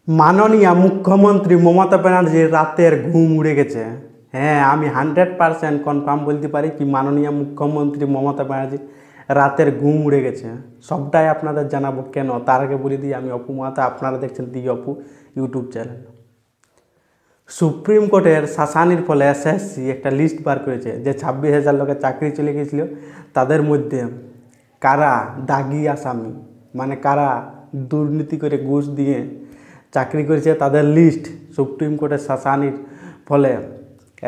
মাননীয় মুখ্যমন্ত্রী মমতা ব্যানার্জির রাতের ঘুম উড়ে গেছে। হ্যাঁ, আমি 100% কনফার্ম বলতে পারি কি মাননীয় মুখ্যমন্ত্রী মমতা ব্যানার্জি রাতের ঘুম উড়ে গেছে। সবটাই আপনাদের জানাবো কেন, তার আগে বলে দিই আমি অপু মাহাতো, আপনারা দেখছেন দি অপু ইউটিউব চ্যানেল। সুপ্রিম কোর্টের শাসানির ফলে এসএসসি একটা লিস্ট বার করেছে যে 26,000 লোকের চাকরি চলে গিয়েছিল, তাদের মধ্যে কারা দাগি আসামি, মানে কারা দুর্নীতি করে ঘুষ দিয়ে চাকরি করেছে তাদের লিস্ট সুপ্রিম কোর্টের শাসানির ফলে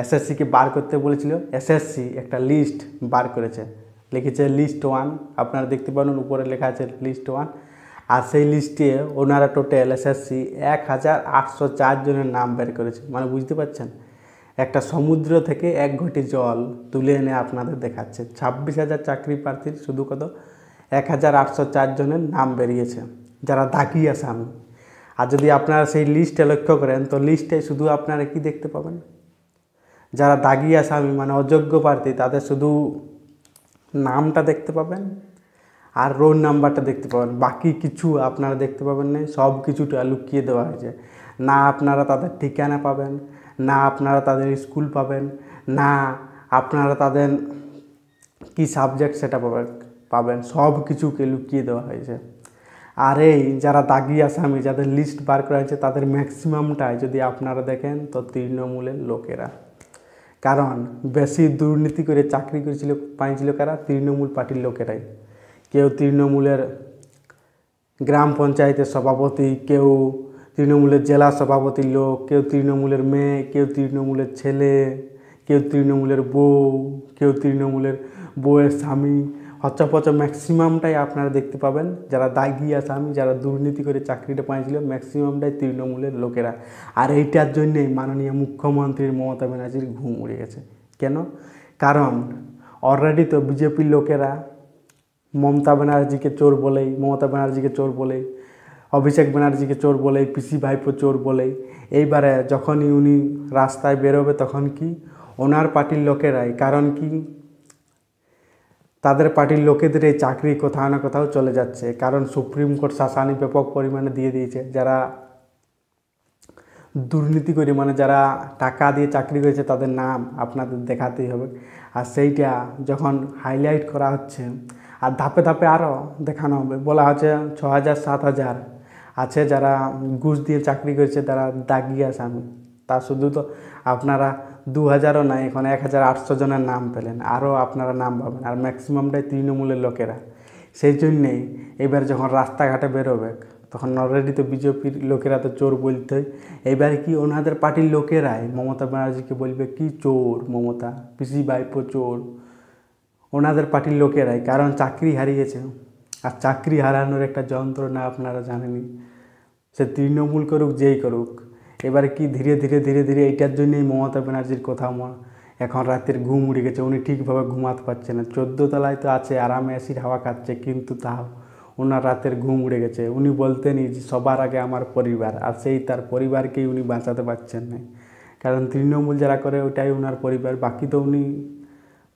এসএসসিকে বার করতে বলেছিল। এসএসসি একটা লিস্ট বার করেছে, লিখেছে লিস্ট 1। আপনারা দেখতে পাবেন উপরে লেখা আছে লিস্ট 1। আর সেই লিস্টে ওনারা টোটাল এসএসসি 1,804 জনের নাম বের করেছে। মানে বুঝতে পারছেন, একটা সমুদ্র থেকে এক ঘটি জল তুলে এনে আপনাদের দেখাচ্ছে। 26,000 চাকরি প্রার্থীর শুধু কত 1,804 জনের নাম বেরিয়েছে যারা দাগি আসামি। আর যদি আপনারা সেই লিস্টে লক্ষ্য করেন তো লিস্টে শুধু আপনারা কি দেখতে পাবেন, যারা দাগি আসামি মানে অযোগ্য প্রার্থী তাদের শুধু নামটা দেখতে পাবেন আর রোল নাম্বারটা দেখতে পাবেন, বাকি কিছু আপনারা দেখতে পাবেন না। সব কিছুটা লুকিয়ে দেওয়া হয়েছে। না আপনারা তাদের ঠিকানা পাবেন, না আপনারা তাদের স্কুল পাবেন, না আপনারা তাদের কি সাবজেক্ট সেটা পাবেন, সব কিছুকে লুকিয়ে দেওয়া হয়েছে। আর এই যারা দাগি আসামি যাদের লিস্ট বার করা হয়েছে তাদের ম্যাক্সিমামটাই যদি আপনারা দেখেন তো তৃণমূলের লোকেরা। কারণ বেশি দুর্নীতি করে চাকরি পাইছিল কারা, তৃণমূল পার্টির লোকেরাই। কেউ তৃণমূলের গ্রাম পঞ্চায়েতের সভাপতি, কেউ তৃণমূলের জেলা সভাপতির লোক, কেউ তৃণমূলের মেয়ে, কেউ তৃণমূলের ছেলে, কেউ তৃণমূলের বউ, কেউ তৃণমূলের বউয়ের স্বামী। হচ্ছাপচ্ছ ম্যাক্সিমামটাই আপনারা দেখতে পাবেন যারা দাগি আসামি, যারা দুর্নীতি করে চাকরিটা পাইছিল ম্যাক্সিমামটাই তৃণমূলের লোকেরা। আর এইটার জন্যেই মাননীয় মুখ্যমন্ত্রীর মমতা ব্যানার্জির ঘুম উড়ে গেছে। কেন? কারণ অলরেডি তো বিজেপির লোকেরা মমতা ব্যানার্জিকে চোর বলেই, মমতা ব্যানার্জিকে চোর বলেই, অভিষেক ব্যানার্জিকে চোর বলেই, পিসি ভাইপো চোর বলেই, এইবারে যখনই উনি রাস্তায় বেরোবে তখন কি ওনার পার্টির লোকেরাই, কারণ কি তাদের পার্টির লোকেদের এই চাকরি কোথাও না কোথাও চলে যাচ্ছে। কারণ সুপ্রিম কোর্ট শাসানি ব্যাপক পরিমাণে দিয়ে দিয়েছে। যারা দুর্নীতি করে মানে যারা টাকা দিয়ে চাকরি করেছে তাদের নাম আপনাদের দেখাতেই হবে। আর সেইটা যখন হাইলাইট করা হচ্ছে আর ধাপে ধাপে আরও দেখানো হবে, বলা হচ্ছে 6,000 7,000 আছে যারা ঘুষ দিয়ে চাকরি করেছে, তারা দাগি আসামি। তা শুধু তো আপনারা 2,000ও নাই, এখন 1,800 জনের নাম পেলেন, আরও আপনারা নাম পাবেন। আর ম্যাক্সিমামটাই তৃণমূলের লোকেরা। সেই জন্যেই এবার যখন রাস্তাঘাটে বেরোবে তখন অলরেডি তো বিজেপির লোকেরা তো চোর বলতেই, এবার কি ওনাদের পার্টির লোকেরাই মমতা ব্যানার্জিকে বলবে কি চোর মমতা, পিসি ভাইপো চোর, ওনাদের পার্টির লোকেরাই। কারণ চাকরি হারিয়েছে, আর চাকরি হারানোর একটা যন্ত্রণা আপনারা জানেনই, সে তৃণমূল করুক যেই করুক। এবারে কি ধীরে ধীরে ধীরে ধীরে এইটার জন্যই মমতা ব্যানার্জির কথা এখন রাতের ঘুম উড়ে গেছে। উনি ঠিকভাবে ঘুমাতে পারছে না। 14 তলায় তো আছে, আরামে এসির হাওয়া খাচ্ছে, কিন্তু তাও ওনার রাতের ঘুম উড়ে গেছে। উনি বলতেনই যে সবার আগে আমার পরিবার, আর সেই তার পরিবারকেই উনি বাঁচাতে পারছেন না। কারণ তৃণমূল যারা করে ওটাই ওনার পরিবার, বাকি তো উনি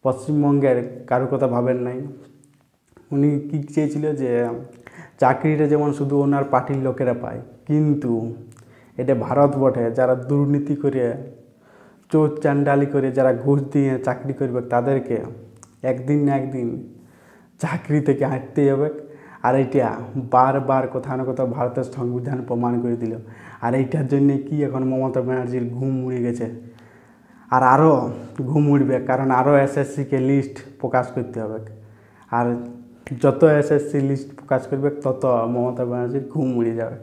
পশ্চিমবঙ্গের কারো কথা ভাবেন নাই। উনি কী চেয়েছিল যে চাকরিটা যেমন শুধু ওনার পার্টির লোকেরা পায়, কিন্তু এটা ভারত বটে, যারা দুর্নীতি করে চোর চান্ডালি করে যারা ঘুষ দিয়ে চাকরি করবে তাদেরকে একদিন না একদিন চাকরি থেকে হাঁটতেই হবে। আর এইটা বারবার কোথাও না কোথাও ভারতের সংবিধান প্রমাণ করে দিল। আর এইটার জন্যে কি এখন মমতা ব্যানার্জির ঘুম উড়ে গেছে, আর আরও ঘুম উড়বে। কারণ আরও এসএসসিকে লিস্ট প্রকাশ করতে হবে, আর যত এসএসসি লিস্ট প্রকাশ করবে তত মমতা ব্যানার্জির ঘুম উড়ে যাবে।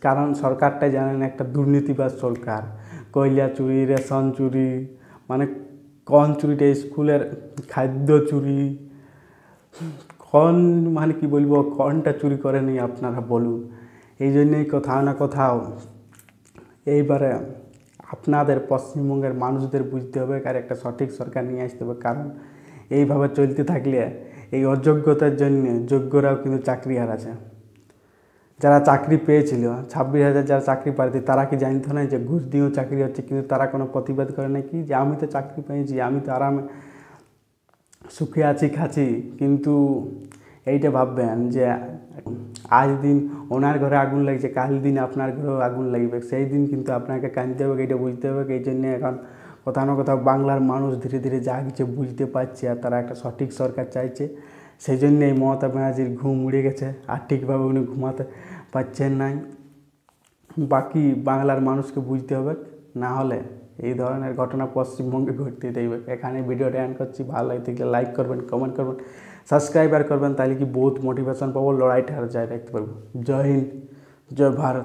কারণ সরকারটাই জানেন একটা দুর্নীতিবাজ সরকার। কয়লা চুরি, রেশন চুরি, মানে কোন চুরিটা, স্কুলের খাদ্য চুরি, কোন মানে কি বলবো, কোনটা চুরি করেনি আপনারা বলুন। এই জন্যই কোথাও না কোথাও এইবারে আপনাদের পশ্চিমবঙ্গের মানুষদের বুঝতে হবে আর একটা সঠিক সরকার নিয়ে আসতে হবে। কারণ এইভাবে চলতে থাকলে এই অযোগ্যতার জন্য যোগ্যরাও কিন্তু চাকরি হারাচ্ছে। যারা চাকরি পেয়েছিল 26,000 যারা চাকরি প্রার্থী, তারা কি জানতো না যে ঘুষ দিয়েও চাকরি হচ্ছে, কিন্তু তারা কোনো প্রতিবাদ করে না কি যে আমি তো চাকরি পেয়েছি, আমি তো আরামে সুখে আছি খাচ্ছি। কিন্তু এইটা ভাববেন যে আজ দিন ওনার ঘরে আগুন লাগছে, কাল দিন আপনার ঘরেও আগুন লাগবে, সেই দিন কিন্তু আপনাকে কাঁদতে হবে, এটা বুঝতে হবে। এই জন্যে এখন কোথাও না কোথাও বাংলার মানুষ ধীরে ধীরে যা কিছু বুঝতে পারছে আর তারা একটা সঠিক সরকার চাইছে। সেই জন্যে এই মমতা ব্যানার্জির ঘুম উড়ে গেছে আর ঠিকভাবে উনি ঘুমাতে পারছেন নাই। বাকি বাংলার মানুষকে বুঝতে হবে, না হলে এই ধরনের ঘটনা পশ্চিমবঙ্গে ঘটতে দেবে। এখানে ভিডিওটা এন্ড করছি। ভালো লাগে থাকলে লাইক করবেন, কমেন্ট করবেন, সাবস্ক্রাইবার করবেন, তাহলে কি বহুত মোটিভেশন পাবো, লড়াইটা আর যায় দেখতে পারবো। জয় হিন্দ, জয় ভারত।